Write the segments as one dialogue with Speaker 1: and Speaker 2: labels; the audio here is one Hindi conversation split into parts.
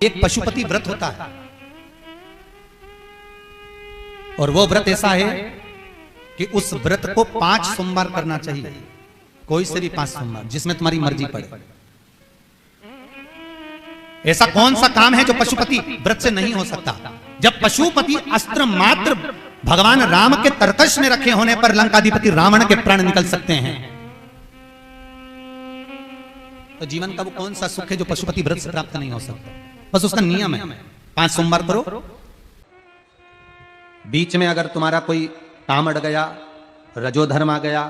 Speaker 1: एक पशुपति व्रत होता है और वो व्रत ऐसा है कि उस व्रत को 5 सोमवार करना चाहिए, कोई से भी 5 सोमवार, जिसमें तुम्हारी मर्जी पड़े। ऐसा कौन सा काम है जो पशुपति व्रत से नहीं हो सकता? जब पशुपति अस्त्र मात्र भगवान राम के तरकश में रखे होने पर लंकाधिपति रावण के प्राण निकल सकते हैं, तो जीवन का वो कौन सा सुख है जो पशुपति व्रत से प्राप्त नहीं हो सकता? बस उसका नियम है, 5 सोमवार करो। बीच में अगर तुम्हारा कोई काम अड़ गया, रजोधर्म आ गया,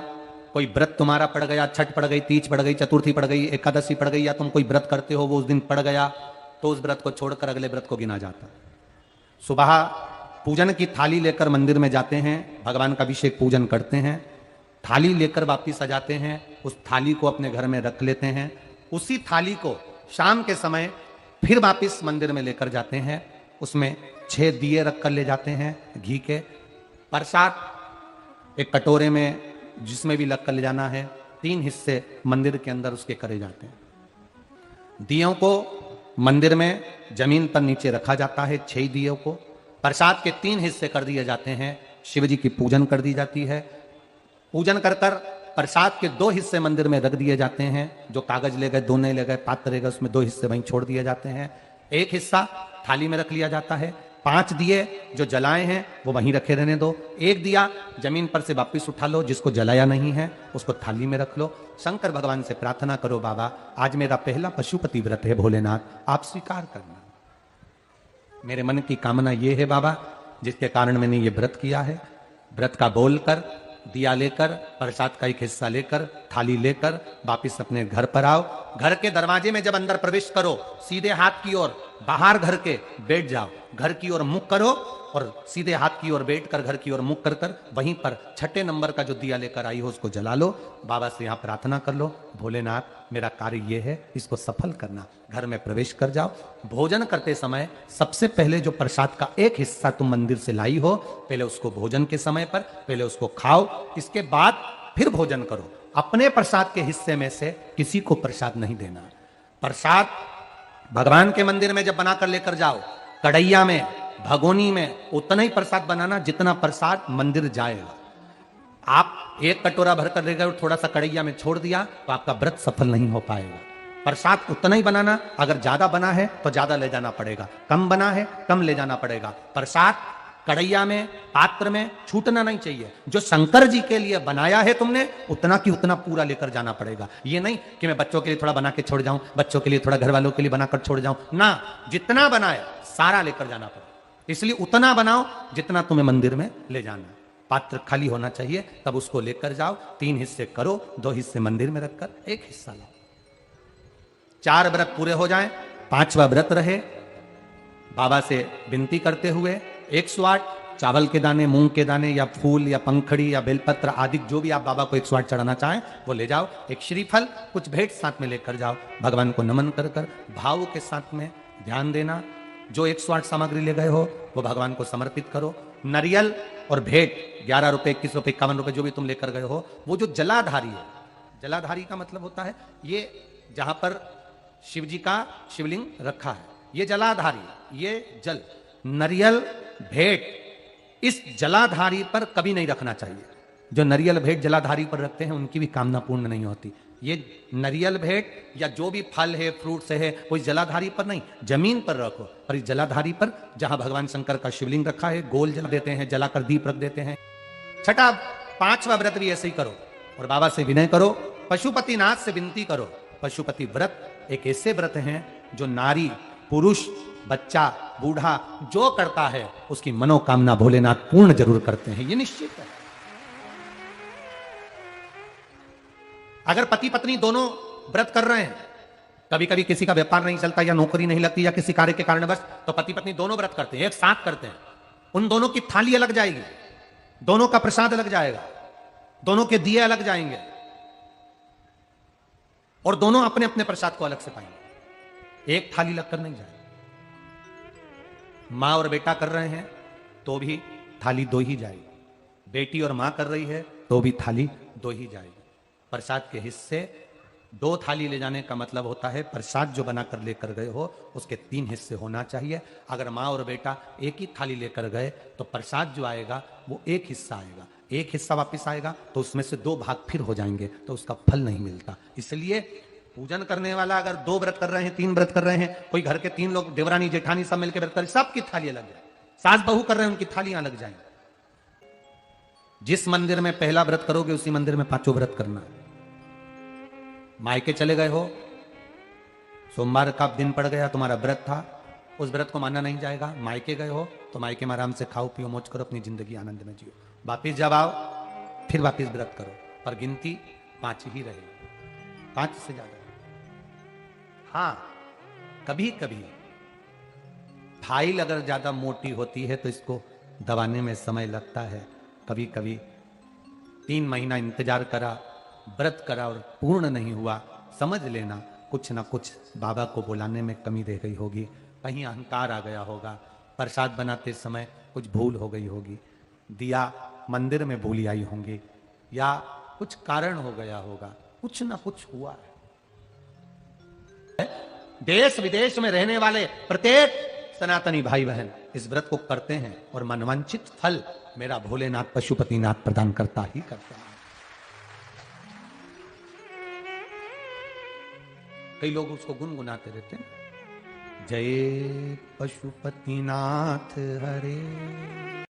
Speaker 1: कोई व्रत तुम्हारा पड़ गया, छठ पड़ गई, तीज पड़ गई, चतुर्थी पड़ गई, एकादशी पड़ गई, या तुम कोई व्रत करते हो वो उस दिन पड़ गया, तो उस व्रत को छोड़कर अगले व्रत को गिना जाता। सुबह पूजन की थाली लेकर मंदिर में जाते हैं, भगवान का अभिषेक पूजन करते हैं, थाली लेकर वापिस आ जाते हैं, उस थाली को अपने घर में रख लेते हैं, उसी थाली को शाम के समय फिर वापिस मंदिर में लेकर जाते हैं, उसमें 6 दिए रख कर ले जाते हैं घी के, प्रसाद एक कटोरे में जिसमें भी लग कर ले जाना है, 3 हिस्से मंदिर के अंदर उसके करे जाते हैं। दियों को मंदिर में जमीन पर नीचे रखा जाता है, 6 दियों को प्रसाद के 3 हिस्से कर दिए जाते हैं, शिव जी की पूजन कर दी जाती है, पूजन कर कर प्रसाद के 2 हिस्से मंदिर में रख दिए जाते हैं, जो कागज ले गए, दोने ले गए, पात्र ले गए, उसमें 2 हिस्से वहीं छोड़ दिए जाते हैं, 1 हिस्सा थाली में रख लिया जाता है, 5 दिए जो जलाए हैं वो वहीं रखे रहने दो, 1 दिया जमीन पर से वापिस उठा लो, जिसको जलाया नहीं है उसको थाली में रख लो, शंकर भगवान से प्रार्थना करो, बाबा आज मेरा पहला पशुपति व्रत है, भोलेनाथ आप स्वीकार करना, मेरे मन की कामना ये है बाबा जिसके कारण मैंने ये व्रत किया है। व्रत का बोलकर, दिया लेकर, प्रसाद का 1 हिस्सा लेकर, थाली लेकर वापिस अपने घर पर आओ। घर के दरवाजे में जब अंदर प्रवेश करो, सीधे हाथ की ओर बाहर घर के बैठ जाओ, घर की ओर मुख करो और सीधे हाथ की ओर बैठकर घर की ओर मुख कर कर वहीं पर 6ठे नंबर का जो दिया लेकर आई हो उसको जला लो, बाबा से यहाँ प्रार्थना कर लो, भोलेनाथ मेरा कार्य ये है, इसको सफल करना। घर में प्रवेश कर जाओ। भोजन करते समय सबसे पहले जो प्रसाद का 1 हिस्सा तुम मंदिर से लाई हो, पहले उसको भोजन के समय पर पहले उसको खाओ, इसके बाद फिर भोजन करो। अपने प्रसाद के हिस्से में से किसी को प्रसाद नहीं देना। प्रसाद भगवान के मंदिर में जब बनाकर लेकर जाओ, कढ़ैया में, भगोनी में उतना ही प्रसाद बनाना जितना प्रसाद मंदिर जाएगा। आप 1 कटोरा भरकर ले गए और थोड़ा सा कढ़ैया में छोड़ दिया तो आपका व्रत सफल नहीं हो पाएगा। प्रसाद उतना ही बनाना, अगर ज्यादा बना है तो ज्यादा ले जाना पड़ेगा, कम बना है कम ले जाना पड़ेगा। प्रसाद कढ़ैया में, पात्र में छूटना नहीं चाहिए। जो शंकर जी के लिए बनाया है तुमने उतना की उतना पूरा लेकर जाना पड़ेगा। ये नहीं कि मैं बच्चों के लिए थोड़ा बना के छोड़ जाऊं, बच्चों के लिए थोड़ा घर वालों के लिए बनाकर छोड़ जाऊं, ना, जितना बनाया सारा लेकर जाना पड़ेगा। इसलिए उतना बनाओ जितना तुम्हें मंदिर में ले जाना। पात्र खाली होना चाहिए, तब उसको लेकर जाओ, 3 हिस्से करो, 2 हिस्से मंदिर में रखकर 1 हिस्सा लाओ। 4 व्रत पूरे हो जाएं, 5वां व्रत रहे, बाबा से विनती करते हुए 108 चावल के दाने, मूंग के दाने या फूल या पंखड़ी या बेलपत्र आदि जो भी आप बाबा को 108 चढ़ाना चाहें वो ले जाओ। एक श्रीफल, कुछ भेंट साथ में लेकर जाओ, भगवान को नमन कर कर भाव के साथ में ध्यान देना। जो 108 सामग्री ले गए हो वो भगवान को समर्पित करो। नारियल और भेंट 11 रुपए, 21 रुपए, 51 रुपए जो भी तुम लेकर गए हो, वो जो जलाधारी है, जलाधारी का मतलब होता है ये जहां पर शिव जी का शिवलिंग रखा है, ये जलाधारी, ये जल, नारियल भेंट इस जलाधारी पर कभी नहीं रखना चाहिए। जो नारियल भेंट जलाधारी पर रखते हैं उनकी भी कामना पूर्ण नहीं होती। ये नारियल भेंट या जो भी फल है, फ्रूट्स है, कोई जलाधारी पर नहीं, जमीन पर रखो। और इस जलाधारी पर जहां भगवान शंकर का शिवलिंग रखा है, गोल जला देते हैं, जलाकर दीप रख देते हैं। 6ठा 5वां व्रत भी ऐसे ही करो और बाबा से विनय करो, पशुपतिनाथ से विनती करो। पशुपति व्रत एक ऐसे व्रत हैं जो नारी, पुरुष, बच्चा, बूढ़ा जो करता है उसकी मनोकामना भोलेनाथ पूर्ण जरूर करते हैं, ये निश्चित है। अगर पति पत्नी दोनों व्रत कर रहे हैं, कभी कभी किसी का व्यापार नहीं चलता या नौकरी नहीं लगती या किसी कार्य के कारणवश, तो पति पत्नी दोनों व्रत करते हैं, एक साथ करते हैं, उन दोनों की थाली अलग जाएगी, दोनों का प्रसाद अलग जाएगा, दोनों के दिए अलग जाएंगे और दोनों अपने अपने प्रसाद को अलग से पाएंगे, एक थाली लगकर नहीं जाएगी। मां और बेटा कर रहे हैं तो भी थाली 2 ही जाएगी, बेटी और मां कर रही है तो भी थाली 2 ही जाएगी। प्रसाद के हिस्से 2 थाली ले जाने का मतलब होता है प्रसाद जो बना कर लेकर गए हो उसके 3 हिस्से होना चाहिए। अगर माँ और बेटा एक ही थाली लेकर गए तो प्रसाद जो आएगा वो एक हिस्सा आएगा, एक हिस्सा वापस आएगा तो उसमें से 2 भाग फिर हो जाएंगे, तो उसका फल नहीं मिलता। इसलिए पूजन करने वाला अगर 2 व्रत कर रहे हैं, 3 व्रत कर रहे हैं, कोई घर के 3 लोग देवरानी जेठानी सब मिलकर व्रत कर, सबकी थाली अलग जाए, सास बहू कर रहे हैं उनकी थालियां अलग जाएंगी। जिस मंदिर में पहला व्रत करोगे उसी मंदिर में 5 व्रत करना है। मायके चले गए हो, सोमवार का दिन पड़ गया, तुम्हारा व्रत था, उस व्रत को माना नहीं जाएगा। मायके गए हो तो मायके में आराम से खाओ पियो मौज करो, अपनी जिंदगी आनंद में जियो। वापिस जब आओ फिर वापिस व्रत करो, पर गिनती 5 ही रहेगी, 5 से ज्यादा। हाँ, कभी कभी फाइल अगर ज्यादा मोटी होती है तो इसको दबाने में समय लगता है। कभी कभी 3 महीना इंतजार करा, व्रत करा और पूर्ण नहीं हुआ, समझ लेना कुछ ना कुछ बाबा को बुलाने में कमी रह गई होगी, कहीं अहंकार आ गया होगा, प्रसाद बनाते समय कुछ भूल हो गई होगी, दिया मंदिर में भूली आई होंगी, या कुछ कारण हो गया होगा, कुछ ना कुछ हुआ है। देश विदेश में रहने वाले प्रत्येक सनातनी भाई बहन इस व्रत को करते हैं और मनवांछित फल मेरा भोलेनाथ पशुपतिनाथ प्रदान करता ही करता है। कई लोग उसको गुनगुनाते रहते हैं, जय पशुपतिनाथ हरे।